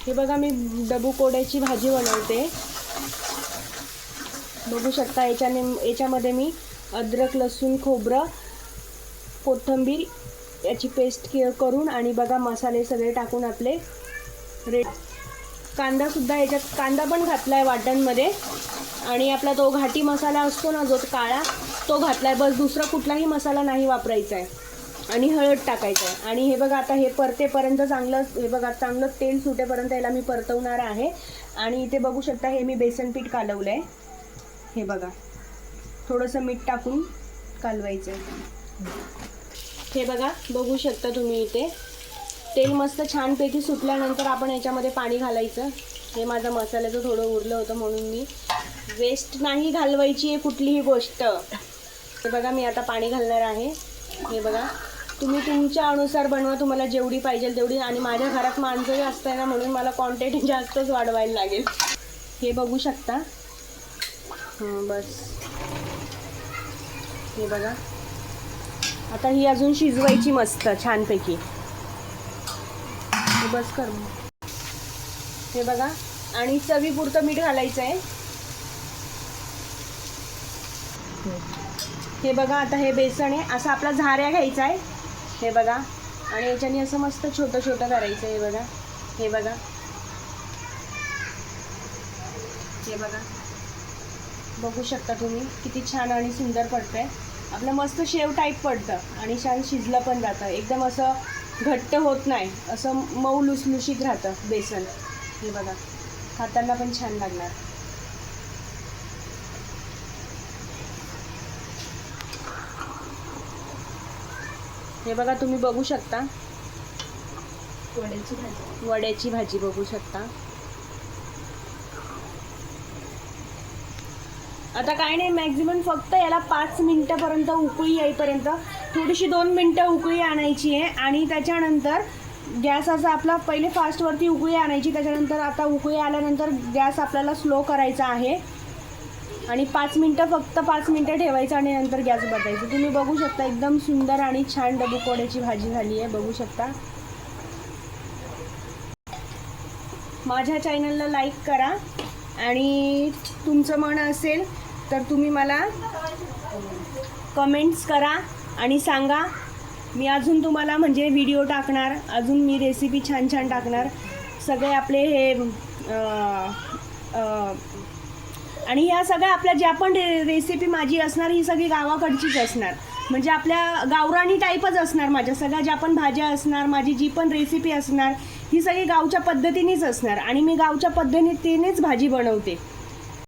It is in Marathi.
हे बघा मी डबू कोड्याची भाजी बनवते। बघू शकता याच्यामध्ये मी अद्रक, लसूण, खोबरं, कोथिंबीर याची पेस्ट करून आणि बघा मसाले सगळे टाकून आपले कांदा सुद्धा याच्यात कांदा पण घातला आहे वाटणमध्ये आणि आपला तो घाटी मसाला असतो ना जो काळा तो घातला आहे। बस दुसरा कुठलाही मसाला नाही वापरायचा आहे आणि हळद टाकायचं आहे। आणि हे बघा आता हे परतेपर्यंत चांगलं हे बघा चांगलं तेल सुटेपर्यंत याला मी परतवणार आहे। आणि इथे बघू शकता हे मी बेसन पीठ कालवलं आहे। हे बघा थोडंसं मीठ टाकून कालवायचं आहे। हे बघा बघू शकता तुम्ही इथे तेल मस्त छानपैकी सुटल्यानंतर आपण याच्यामध्ये पाणी घालायचं। हे माझं मसाल्याचं थोडं उरलं होतं म्हणून मी वेस्ट नाही घालवायची आहे कुठलीही गोष्ट। हे बघा मी आता पाणी घालणार आहे। हे बघा तुम्ही तुमच्या अनुसार बनवा, तुम्हाला जेवढी पाहिजे तेवढी। आणि माझ्या घरात माणसं जास्त आहे ना म्हणून मला क्वांटिटी जास्तच वाढवायला लागेल। हे बघू शकता बस हे बघा आता ही अजून शिजवायची मस्त छानपैकी। बस कर हे बघा आणि चवीपुरतं मीठ घालायचं आहे। हे बघा आता हे बेसन आहे असं आपला झाऱ्या घ्यायचा आहे। हे बघा आणि याच्याने असं मस्त छोटं छोटं करायचं। हे बघा हे बघा हे बघा बघू शकता तुम्ही किती छान आणि सुंदर पडतंय आपलं मस्त शेव टाईप पडतं आणि छान शिजलं पण जातं, एकदम असं घट्ट होत नाही, असं मऊ लुसलुशीत राहतं बेसन। हे बघा खाताना पण छान लागणार। हे बघा तुम्ही बघू शकता वड्याची भाजी बघू शकता। आता काय नाही मॅक्झिमम फक्त याला 5 मिनिटापर्यंत उकळी येईपर्यंत थोडीशी 2 मिनिटं उकळी आणायची आहे आणि त्याच्यानंतर गॅस असा आपला पहिले फास्टवरती उकळी आणायची, त्याच्यानंतर आता उकळी आल्यानंतर गॅस आपल्याला स्लो करायचा आहे आणि 5 मिनिटं फक्त 5 मिनिटं ठेवायचं आणि नंतर गॅस बदलायचं। तुम्ही बघू शकता एकदम सुंदर आणि छान डबू कोड्याची भाजी झाली आहे बघू शकता। माझ्या चॅनलला लाईक करा आणि तुमचं मन असेल तर तुम्ही मला कमेंट्स करा आणि सांगा, मी अजून तुम्हाला म्हणजे व्हिडिओ टाकणार, अजून मी रेसिपी छान छान टाकणार। सगळे आपले हे आणि ह्या सगळ्या आपल्या ज्या पण रेसिपी माझी असणार ही सगळी गावाकडचीच असणार, म्हणजे आपल्या गावरानी टाईपच असणार। माझ्या सगळ्या ज्या पण भाज्या असणार, माझी जी पण रेसिपी असणार ही सगळी गावच्या पद्धतीनेच असणार आणि मी गावच्या पद्धतीनेच भाजी बनवते।